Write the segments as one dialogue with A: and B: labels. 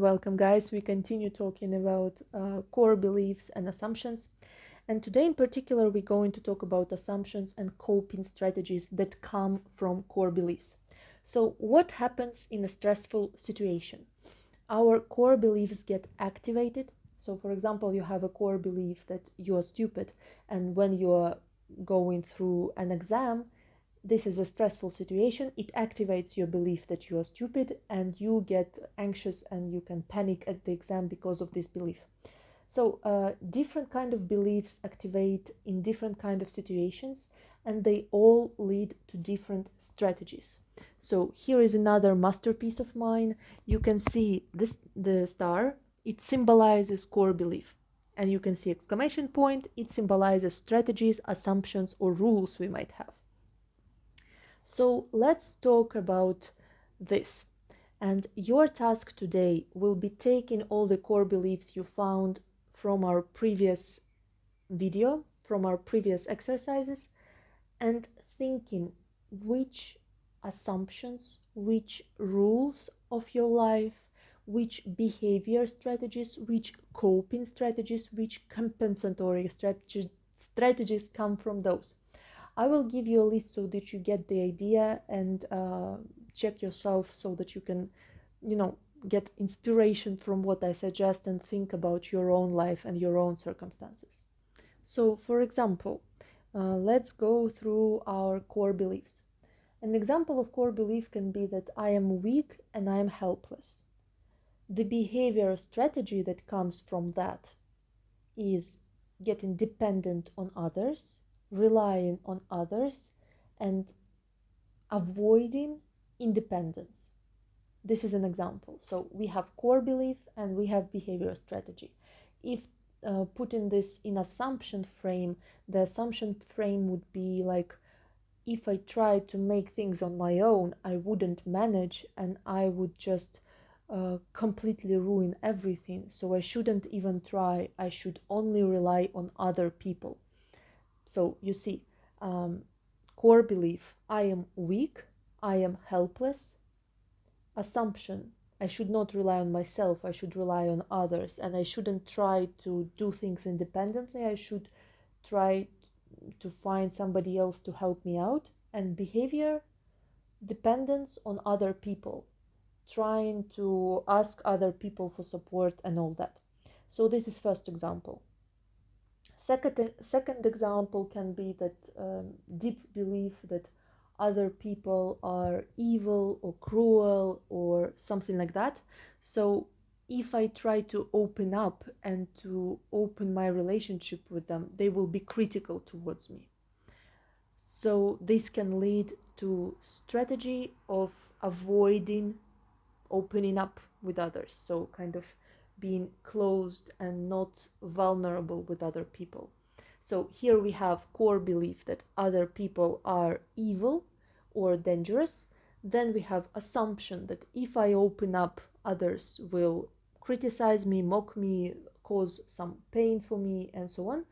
A: welcome, guys. We continue talking about core beliefs and assumptions. And today, in particular, we're going to talk about assumptions and coping strategies that come from core beliefs. So, what happens in a stressful situation? Our core beliefs get activated. So, for example, you have a core belief that you are stupid, and when you are going through an exam, this is a stressful situation. It activates your belief that you are stupid, and you get anxious and you can panic at the exam because of this belief. So different kind of beliefs activate in different kind of situations, and they all lead to different strategies. So here is another masterpiece of mine. You can see this, the star. It symbolizes core belief, and you can see exclamation point. It symbolizes strategies, assumptions, or rules we might have. So let's talk about this. And your task today will be taking all the core beliefs you found from our previous video, from our previous exercises, and thinking which assumptions, which rules of your life, which behavior strategies, which coping strategies, which compensatory strategies come from those. I will give you a list so that you get the idea and check yourself so that you can, get inspiration from what I suggest and think about your own life and your own circumstances. So, for example, let's go through our core beliefs. An example of core belief can be that I am weak and I am helpless. The behavior strategy that comes from that is getting dependent on others, relying on others, and avoiding independence. This is an example. So we have core belief and we have behavior strategy. If putting this in assumption frame, the assumption frame would be like, if I try to make things on my own, I wouldn't manage and I would just completely ruin everything. So I shouldn't even try. I should only rely on other people. So you see, core belief, I am weak, I am helpless. Assumption, I should not rely on myself, I should rely on others, and I shouldn't try to do things independently. I should try to find somebody else to help me out. And behavior, dependence on other people, trying to ask other people for support and all that. So this is first example. Second example can be that deep belief that other people are evil or cruel or something like that. So if I try to open up and to open my relationship with them, they will be critical towards me. So this can lead to strategy of avoiding opening up with others. So kind of being closed and not vulnerable with other people. So here we have core belief that other people are evil or dangerous. Then we have assumption that if I open up, others will criticize me, mock me, cause some pain for me, and so on.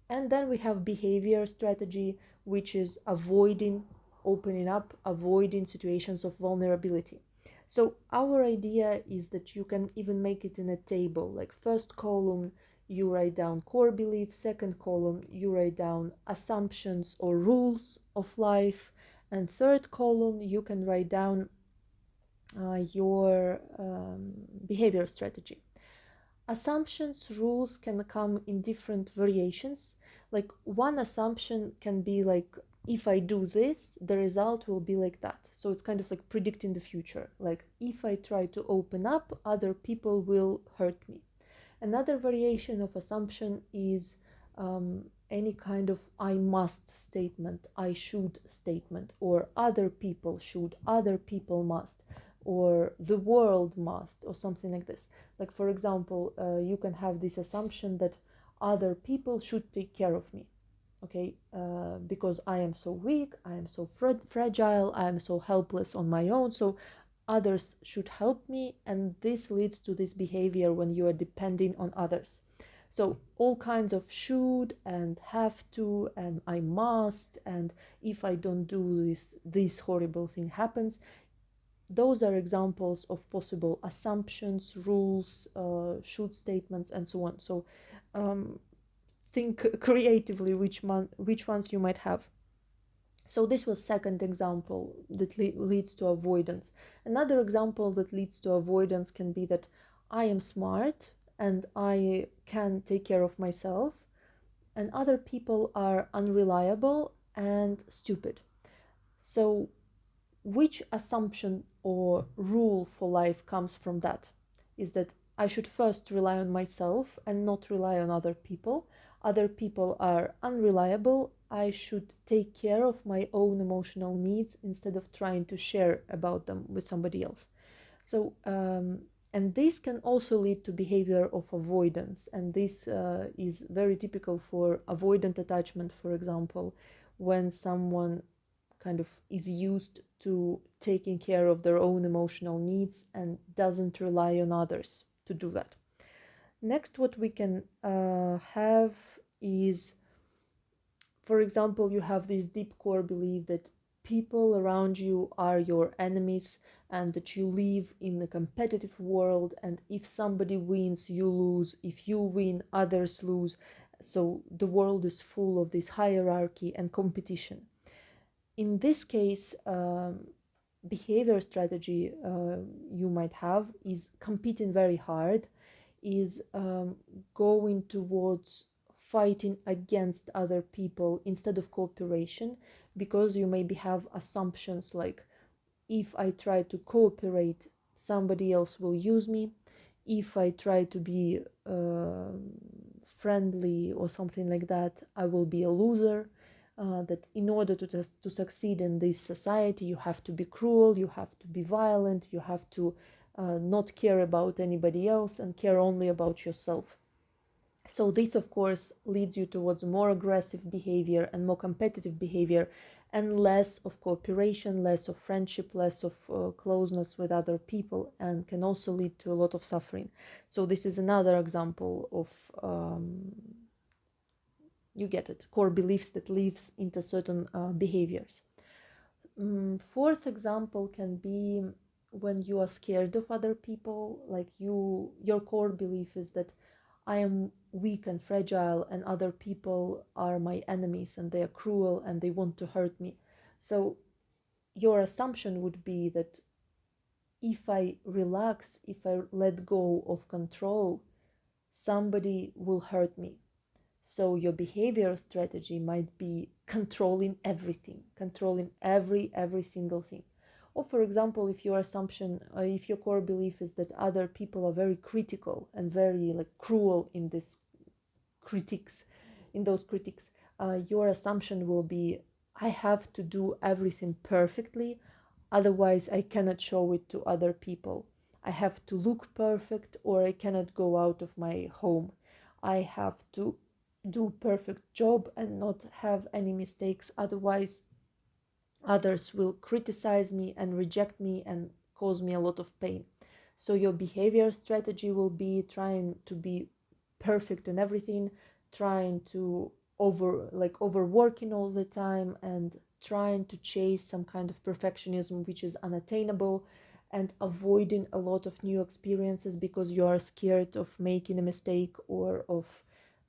A: And then we have behavior strategy, which is avoiding opening up, avoiding situations of vulnerability. So our idea is that you can even make it in a table, like first column, you write down core belief, second column, you write down assumptions or rules of life, and third column, you can write down your behavior strategy. Assumptions, rules can come in different variations. Like one assumption can be like, if I do this, the result will be like that. So it's kind of like predicting the future. Like if I try to open up, other people will hurt me. Another variation of assumption is any kind of I must statement, I should statement, or other people should, other people must, or the world must, or something like this. Like, for example, you can have this assumption that other people should take care of me. Okay, because I am so weak, I am so fragile, I am so helpless on my own, so others should help me, and this leads to this behavior when you are depending on others. So all kinds of should and have to and I must, and if I don't do this, this horrible thing happens. those are examples of possible assumptions, rules, should statements, and so on. So think creatively which ones you might have. So this was second example that leads to avoidance. Another example that leads to avoidance can be that I am smart and I can take care of myself, and other people are unreliable and stupid. So which assumption or rule for life comes from that? Is that I should first rely on myself and not rely on other people. Other people are unreliable. I should take care of my own emotional needs instead of trying to share about them with somebody else. So, and this can also lead to behavior of avoidance. And this is very typical for avoidant attachment, for example, when someone kind of is used to taking care of their own emotional needs and doesn't rely on others to do that. Next, what we can have is, for example, you have this deep core belief that people around you are your enemies and that you live in a competitive world, and if somebody wins, you lose. If you win, others lose. So the world is full of this hierarchy and competition. In this case, behavior strategy you might have is competing very hard, is going towards fighting against other people instead of cooperation, because you maybe have assumptions like, if I try to cooperate, somebody else will use me. If I try to be friendly or something like that, I will be a loser. That in order to succeed in this society, you have to be cruel, you have to be violent, you have to not care about anybody else and care only about yourself. So this, of course, leads you towards more aggressive behavior and more competitive behavior, and less of cooperation, less of friendship, less of closeness with other people, and can also lead to a lot of suffering. So this is another example of you get it, core beliefs that leads into certain behaviors. Fourth example can be when you are scared of other people, like your core belief is that I am weak and fragile and other people are my enemies and they are cruel and they want to hurt me. So your assumption would be that if I relax, if I let go of control, somebody will hurt me. So your behavior strategy might be controlling everything, controlling every single thing. Or for example, if your assumption, if your core belief is that other people are very critical and very like cruel in this critiques, in those critiques, your assumption will be, I have to do everything perfectly, otherwise I cannot show it to other people. I have to look perfect or I cannot go out of my home. I have to do perfect job and not have any mistakes, otherwise others will criticize me and reject me and cause me a lot of pain. So your behavior strategy will be trying to be perfect in everything, trying to overworking all the time and trying to chase some kind of perfectionism which is unattainable, and avoiding a lot of new experiences because you are scared of making a mistake or of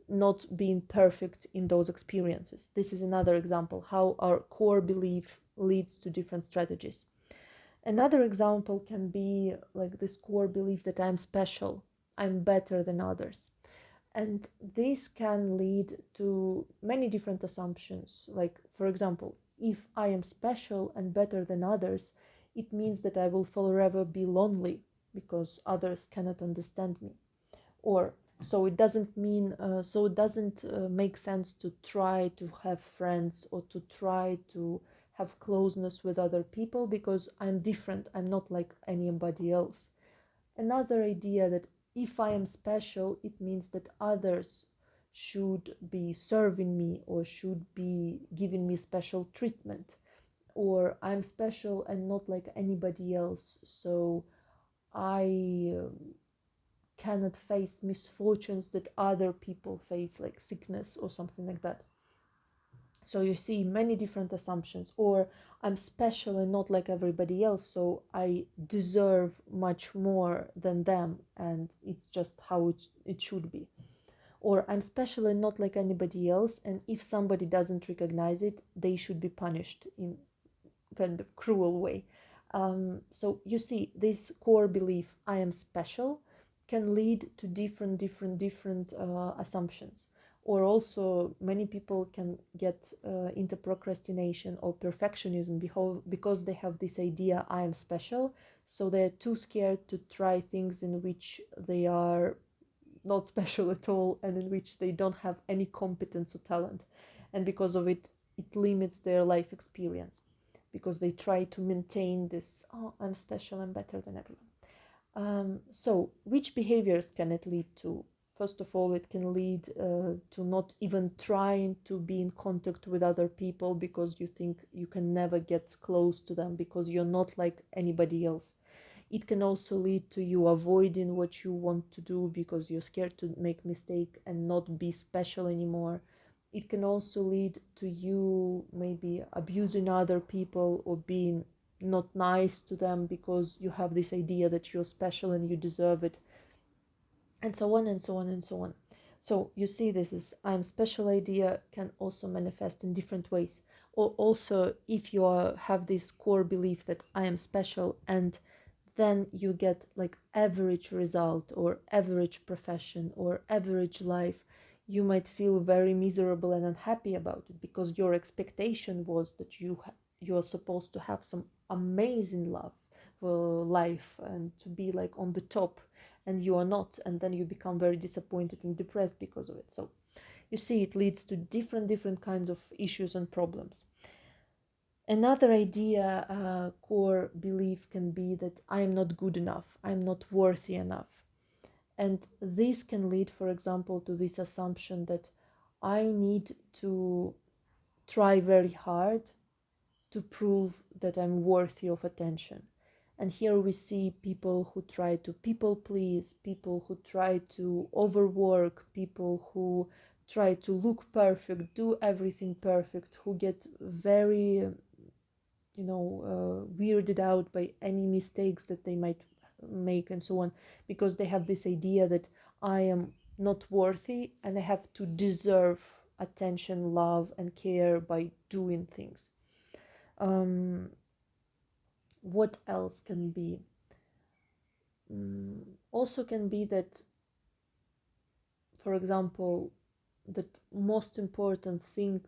A: not being perfect in those experiences. This is another example how our core belief leads to different strategies. Another example can be like this core belief that I'm special, I'm better than others. And this can lead to many different assumptions. Like, for example, if I am special and better than others, it means that I will forever be lonely because others cannot understand me. Or so it doesn't mean so it doesn't make sense to try to have friends or to try to have closeness with other people because I'm different, I'm not like anybody else. Another idea that if I am special, it means that others should be serving me or should be giving me special treatment, or I'm special and not like anybody else, so I cannot face misfortunes that other people face, like sickness or something like that. So you see many different assumptions, or I'm special and not like everybody else, so I deserve much more than them, and it's just how it should be. Or I'm special and not like anybody else, and if somebody doesn't recognize it, they should be punished in kind of cruel way. So you see, this core belief, I am special, can lead to different assumptions. Or also, many people can get into procrastination or perfectionism because they have this idea, I am special. So they're too scared to try things in which they are not special at all, and in which they don't have any competence or talent. And because of it, it limits their life experience, because they try to maintain this, oh, I'm special, I'm better than everyone. So which behaviors can it lead to? First of all, it can lead to not even trying to be in contact with other people, because you think you can never get close to them because you're not like anybody else. It can also lead to you avoiding what you want to do because you're scared to make mistake and not be special anymore. It can also lead to you maybe abusing other people or being not nice to them because you have this idea that you're special and you deserve it, and so on and so on and so on. So you see, this is I'm special idea can also manifest in different ways. Or also, if you have this core belief that I am special, and then you get like average result or average profession or average life, you might feel very miserable and unhappy about it, because your expectation was that you are supposed to have some amazing life and to be like on the top, and you are not, and then you become very disappointed and depressed because of it. So you see, it leads to different kinds of issues and problems. Another idea, core belief, can be that I am not good enough, I'm not worthy enough. And this can lead, for example, to this assumption that I need to try very hard to prove that I'm worthy of attention. And here we see people who try to people please, people who try to overwork, people who try to look perfect, do everything perfect, who get very weirded out by any mistakes that they might make, and so on, because they have this idea that I am not worthy and I have to deserve attention, love, and care by doing things. um, what else can be? Also can be that, for example, the most important thing,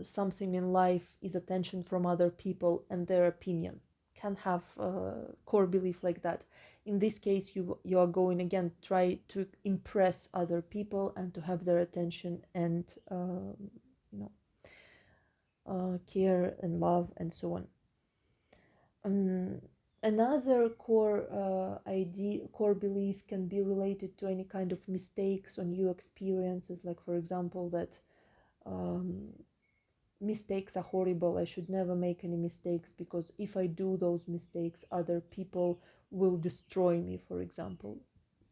A: something in life, is attention from other people and their opinion. Can have a core belief like that. In this case, you are going again, try to impress other people and to have their attention and you know care and love and so on. um, Another core belief can be related to any kind of mistakes or new experiences, like for example that um, mistakes are horrible, I should never make any mistakes, because if I do those mistakes, other people will destroy me, for example.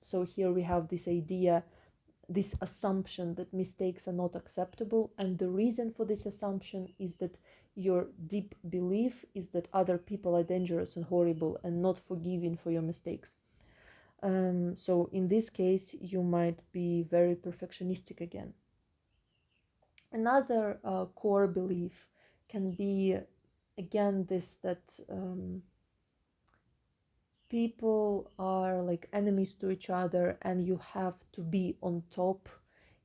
A: So here we have this idea, this assumption that mistakes are not acceptable, and the reason for this assumption is that your deep belief is that other people are dangerous and horrible and not forgiving for your mistakes. So in this case, you might be very perfectionistic again. Another core belief can be, again, this that people are like enemies to each other and you have to be on top.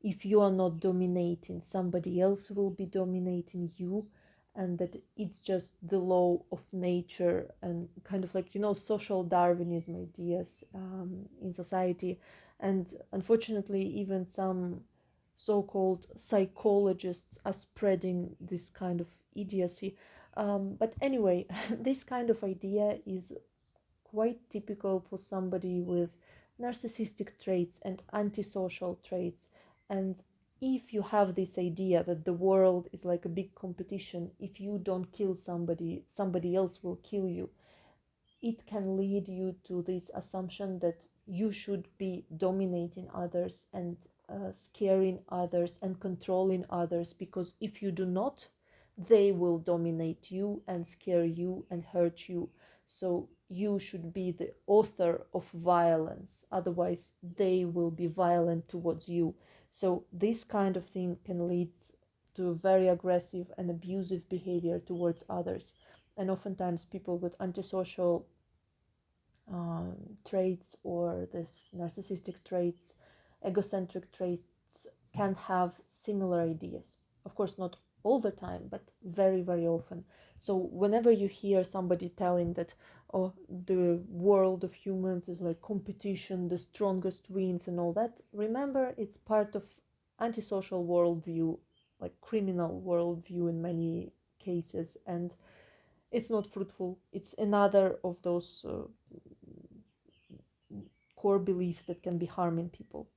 A: If you are not dominating, somebody else will be dominating you, and that it's just the law of nature, and kind of like, social Darwinism ideas in society. And unfortunately, even some so-called psychologists are spreading this kind of idiocy. But anyway, this kind of idea is quite typical for somebody with narcissistic traits and antisocial traits. And if you have this idea that the world is like a big competition, if you don't kill somebody, somebody else will kill you, it can lead you to this assumption that you should be dominating others and scaring others and controlling others, because if you do not, they will dominate you and scare you and hurt you. So you should be the author of violence, otherwise they will be violent towards you. So this kind of thing can lead to very aggressive and abusive behavior towards others. And oftentimes people with antisocial traits or this narcissistic traits, egocentric traits, can have similar ideas. Of course, not all the time, but very, very often. So whenever you hear somebody telling that, oh, the world of humans is like competition, the strongest wins and all that, remember it's part of antisocial worldview, like criminal worldview in many cases, and it's not fruitful. It's another of those core beliefs that can be harming people,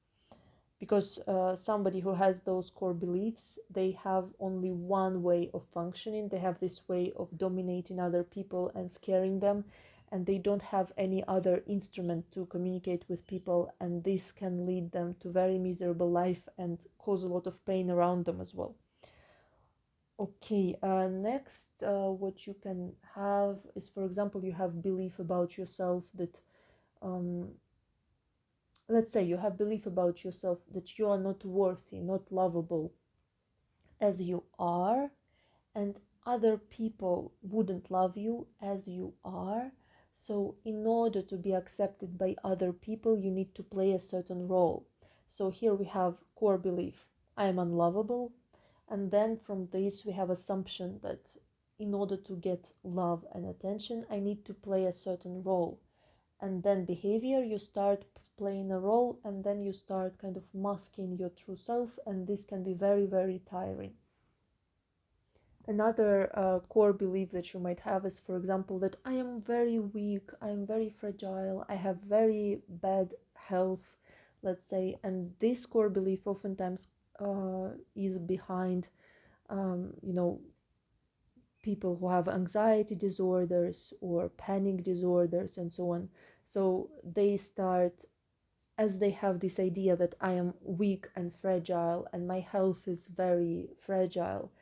A: because somebody who has those core beliefs, they have only one way of functioning. They have this way of dominating other people and scaring them, and they don't have any other instrument to communicate with people, and this can lead them to very miserable life and cause a lot of pain around them as well. Okay, next, what you can have is, for example, you have belief about yourself that um, let's say you have belief about yourself that you are not worthy, not lovable as you are, and other people wouldn't love you as you are. So in order to be accepted by other people, you need to play a certain role. So here we have core belief: I am unlovable. And then from this we have assumption that in order to get love and attention, I need to play a certain role. And then behavior, you start playing a role, and then you start kind of masking your true self, and this can be very, very tiring. Another core belief that you might have is, for example, that I am very weak, I am very fragile, I have very bad health, let's say. And this core belief oftentimes is behind you know, people who have anxiety disorders or panic disorders and so on. So they start, as they have this idea that I am weak and fragile and my health is very fragile,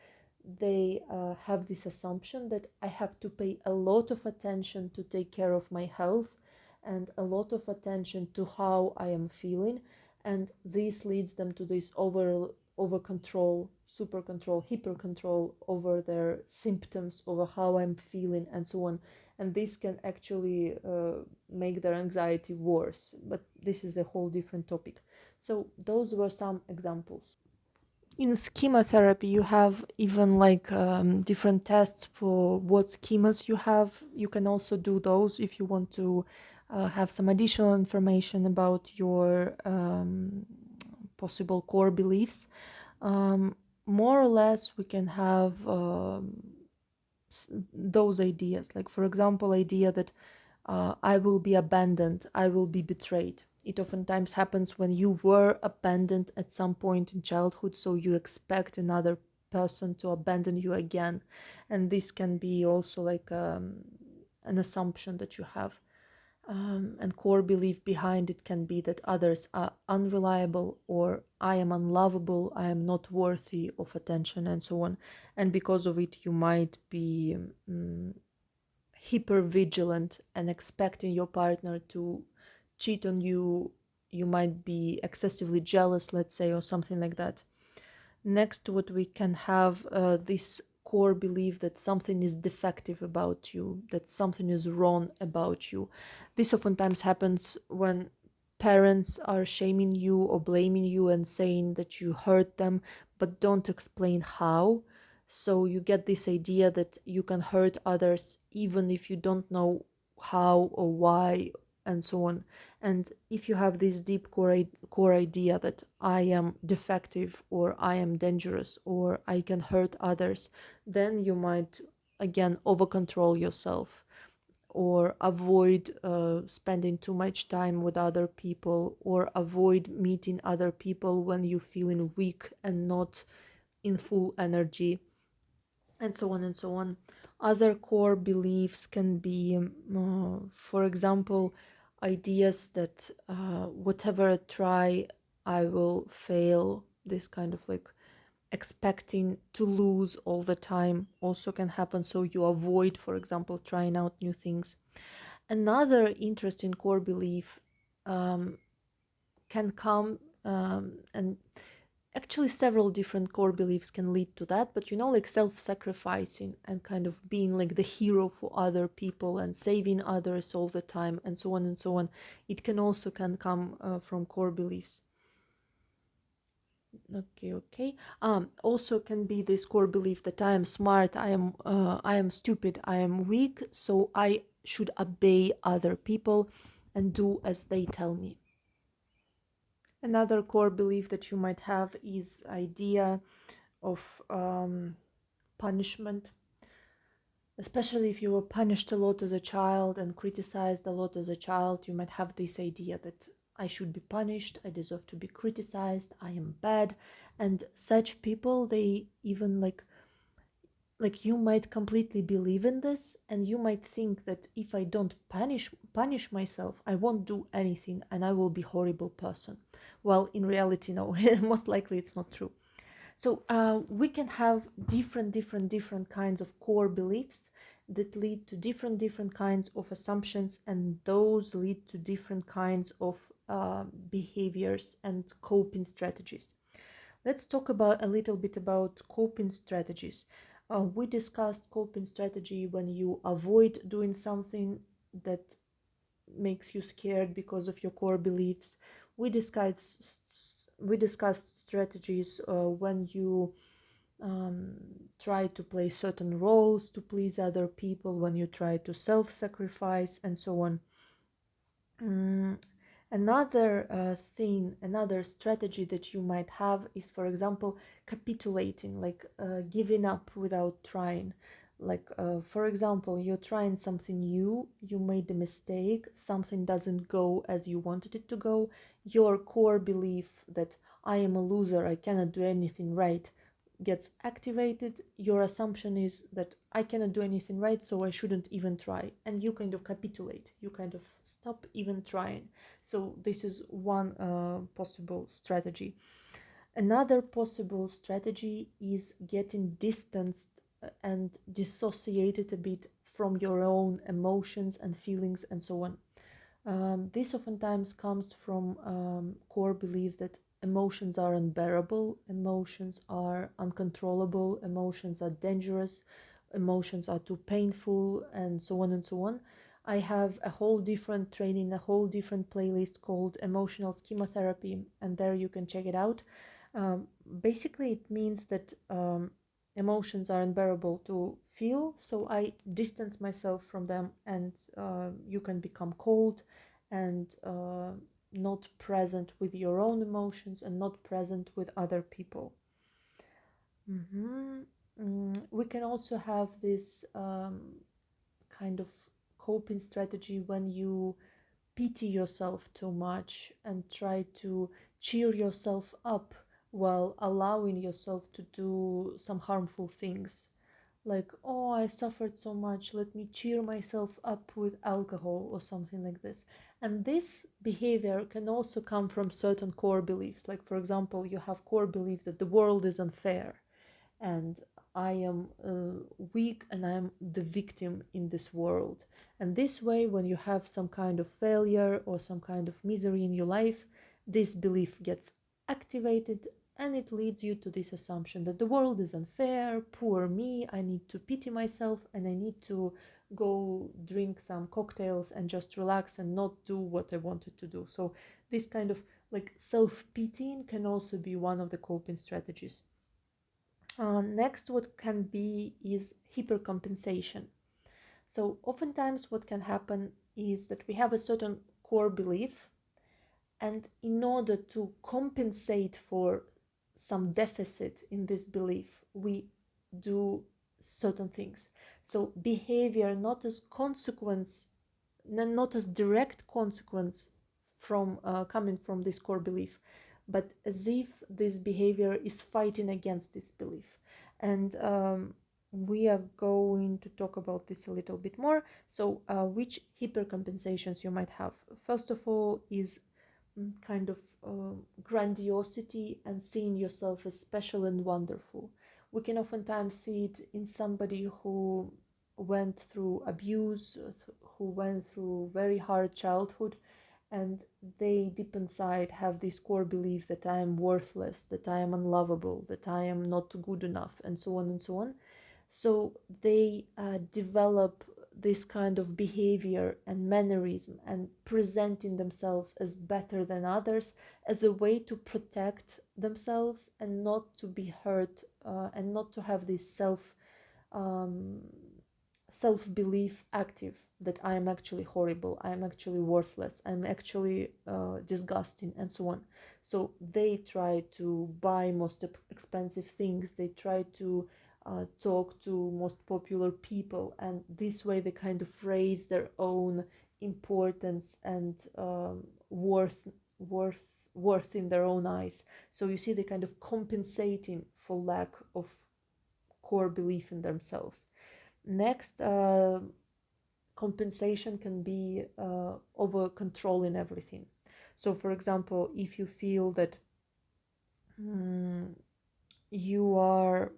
A: they have this assumption that I have to pay a lot of attention to take care of my health and a lot of attention to how I am feeling. And this leads them to this over control, super control, hyper control over their symptoms, over how I'm feeling and so on. And this can actually make their anxiety worse, but this is a whole different topic. So those were some examples. In schema therapy, you have even like different tests for what schemas you have. You can also do those if you want to have some additional information about your possible core beliefs. More or less, we can have those ideas, like, for example, idea that I will be abandoned, I will be betrayed. It oftentimes happens when you were abandoned at some point in childhood, so you expect another person to abandon you again. And this can be also like an assumption that you have. And core belief behind it can be that others are unreliable, or I am unlovable, I am not worthy of attention, and so on. And because of it, you might be hyper vigilant and expecting your partner to cheat on you. You might be excessively jealous, let's say, or something like that. Next to what we can have this core belief that something is defective about you, that something is wrong about you. This oftentimes happens when parents are shaming you or blaming you and saying that you hurt them, but don't explain how. So you get this idea that you can hurt others even if you don't know how or why, and so on. And if you have this deep core idea that I am defective, or I am dangerous, or I can hurt others, then you might again over control yourself, or avoid spending too much time with other people, or avoid meeting other people when you're feeling weak and not in full energy, and so on and so on. Other core beliefs can be, for example, ideas that whatever I try, I will fail. This kind of like expecting to lose all the time also can happen, so you avoid, for example, trying out new things. Another interesting core belief um, can come, and actually several different core beliefs can lead to that, but like self-sacrificing and kind of being like the hero for other people and saving others all the time and so on and so on. It can come from core beliefs. Okay. Also can be this core belief that I am smart, I am stupid, I am weak, so I should obey other people and do as they tell me. Another core belief that you might have is idea of punishment, especially if you were punished a lot as a child and criticized a lot as a child. You might have this idea that I should be punished, I deserve to be criticized, I am bad. And such people, they even like you might completely believe in this, and you might think that if I don't punish myself, I won't do anything and I will be horrible person. Well, in reality, no. Most likely it's not true. So we can have different kinds of core beliefs that lead to different kinds of assumptions, and those lead to different kinds of behaviors and coping strategies. Let's talk about a little bit about coping strategies. We discussed coping strategy when you avoid doing something that makes you scared because of your core beliefs. We discussed strategies when you try to play certain roles to please other people, when you try to self-sacrifice, and so on. Mm, Another another strategy that you might have is, for example, capitulating, like giving up without trying. Like, for example, you're trying something new, you made a mistake, something doesn't go as you wanted it to go. Your core belief that I am a loser, I cannot do anything right, gets activated. Your assumption is that I cannot do anything right, so I shouldn't even try. And you kind of capitulate, you kind of stop even trying. So, this is one possible strategy. Another possible strategy is getting distanced and dissociated a bit from your own emotions and feelings and so on. This oftentimes comes from core belief that emotions are unbearable, emotions are uncontrollable, emotions are dangerous, emotions are too painful, and so on and so on. I have a whole different training, a whole different playlist called Emotional Schemotherapy, and there you can check it out. Basically, it means that emotions are unbearable to feel, so I distance myself from them, and you can become cold and not present with your own emotions and not present with other people. We can also have this kind of coping strategy when you pity yourself too much and try to cheer yourself up while allowing yourself to do some harmful things. Like, oh, I suffered so much, let me cheer myself up with alcohol or something like this. And this behavior can also come from certain core beliefs. Like, for example, you have core belief that the world is unfair and I am weak and I am the victim in this world. And this way, when you have some kind of failure or some kind of misery in your life, this belief gets activated, and it leads you to this assumption that the world is unfair, poor me, I need to pity myself, and I need to go drink some cocktails and just relax and not do what I wanted to do. So this kind of like self-pitying can also be one of the coping strategies. Next, what can be is hypercompensation. So, oftentimes, what can happen is that we have a certain core belief, and in order to compensate for some deficit in this belief, we do certain things. So, behavior not as consequence, not as direct consequence from coming from this core belief, but as if this behavior is fighting against this belief. And we are going to talk about this a little bit more. So which hypercompensations you might have? First of all is kind of grandiosity and seeing yourself as special and wonderful. We can oftentimes see it in somebody who went through abuse, who went through very hard childhood, and they deep inside have this core belief that I am worthless, that I am unlovable, that I am not good enough, and so on and so on. So they develop this kind of behavior and mannerism and presenting themselves as better than others as a way to protect themselves and not to be hurt, and not to have this um, self belief active, that I am actually horrible, I am actually worthless, I'm actually disgusting, and so on. So they try to buy most expensive things, they try to talk to most popular people, and this way they kind of raise their own importance and worth in their own eyes. So you see, they kind of compensating for lack of core belief in themselves. Next, compensation can be over controlling everything. So, for example, if you feel that you are,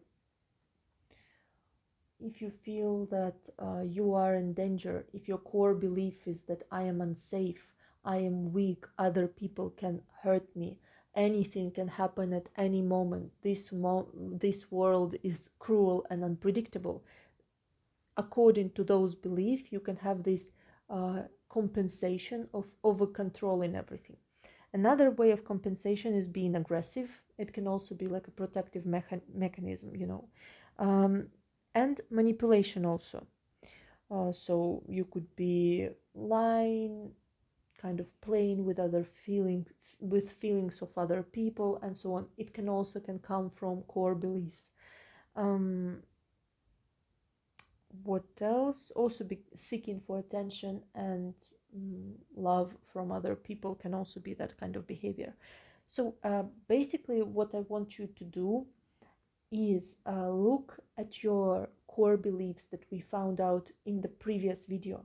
A: if you feel that you are in danger, if your core belief is that I am unsafe, I am weak, other people can hurt me, anything can happen at any moment, this world is cruel and unpredictable. According to those beliefs, you can have this compensation of over controlling everything. Another way of compensation is being aggressive. It can also be like a protective mechanism, and manipulation also. So you could be lying, kind of playing with other feelings, with feelings of other people, and so on. It can also can come from core beliefs. What else? Also, be seeking for attention and love from other people can also be that kind of behavior. So basically what I want you to do is look at your core beliefs that we found out in the previous video,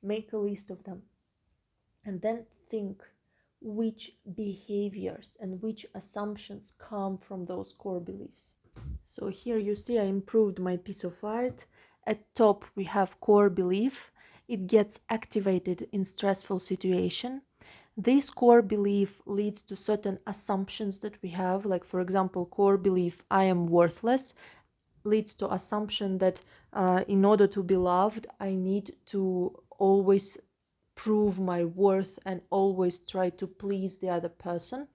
A: make a list of them, and then think which behaviors and which assumptions come from those core beliefs. So here you see I improved my piece of art. At top we have core belief. It gets activated in stressful situation. This core belief leads to certain assumptions that we have, like for example, core belief I am worthless leads to assumption that in order to be loved, I need to always prove my worth and always try to please the other person,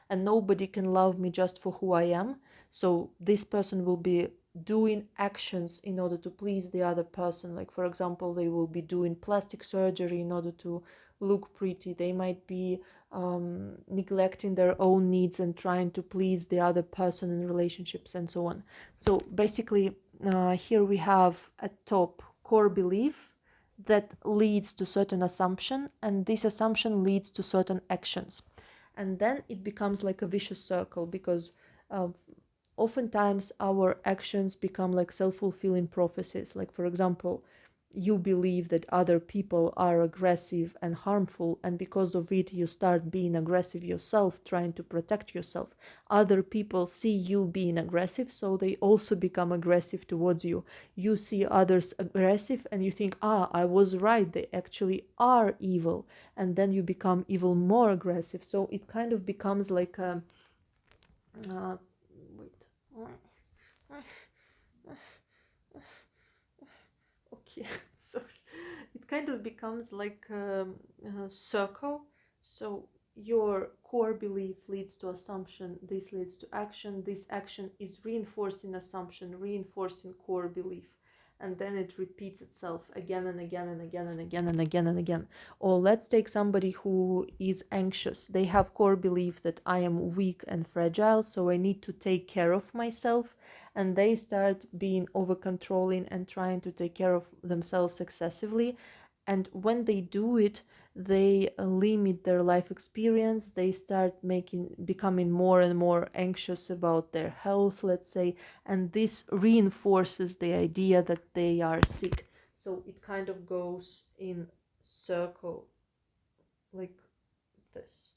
A: and nobody can love me just for who I am. So this person will be doing actions in order to please the other person. Like for example, they will be doing plastic surgery in order to look pretty. They might be neglecting their own needs and trying to please the other person in relationships and so on. So basically, here we have a top core belief that leads to certain assumption, and this assumption leads to certain actions, and then it becomes like a vicious circle, because uh, oftentimes our actions become like self-fulfilling prophecies. Like for example, you believe that other people are aggressive and harmful, and because of it you start being aggressive yourself, trying to protect yourself. Other people see you being aggressive, so they also become aggressive towards you. You see others aggressive and you think, I was right, they actually are evil, and then you become even more aggressive. So it kind of becomes like a wait okay sorry, it kind of becomes like a circle. So your core belief leads to assumption, this leads to action, this action is reinforcing assumption, reinforcing core belief, and then it repeats itself again and again and again and again and again and again. Or let's take somebody who is anxious. They have core belief that I am weak and fragile, so I need to take care of myself, and they start being over controlling and trying to take care of themselves excessively. And when they do it, they limit their life experience. They start becoming more and more anxious about their health, let's say, and this reinforces the idea that they are sick. So it kind of goes in circle like this.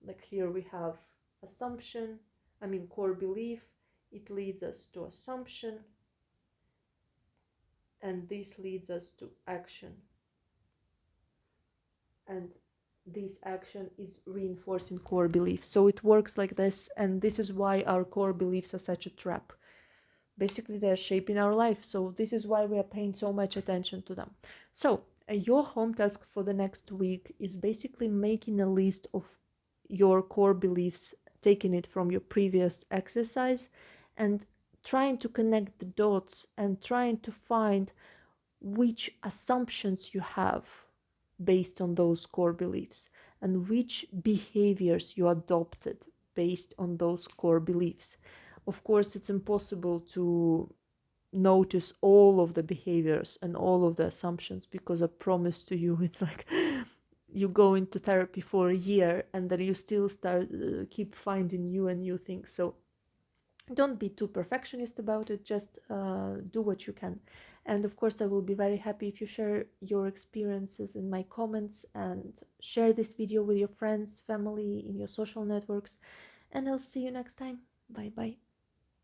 A: like here we have assumption, core belief, it leads us to assumption, and this leads us to action. And this action is reinforcing core beliefs. So it works like this, and this is why our core beliefs are such a trap. Basically, they're shaping our life. So this is why we are paying so much attention to them. So your home task for the next week is basically making a list of your core beliefs, taking it from your previous exercise and trying to connect the dots and trying to find which assumptions you have based on those core beliefs and which behaviors you adopted based on those core beliefs. Of course, it's impossible to notice all of the behaviors and all of the assumptions, because I promise to you, it's like you go into therapy for a year and then you still start keep finding new and new things. So don't be too perfectionist about it, just do what you can. And of course, I will be very happy if you share your experiences in my comments and share this video with your friends, family, in your social networks. And I'll see you next time. Bye bye.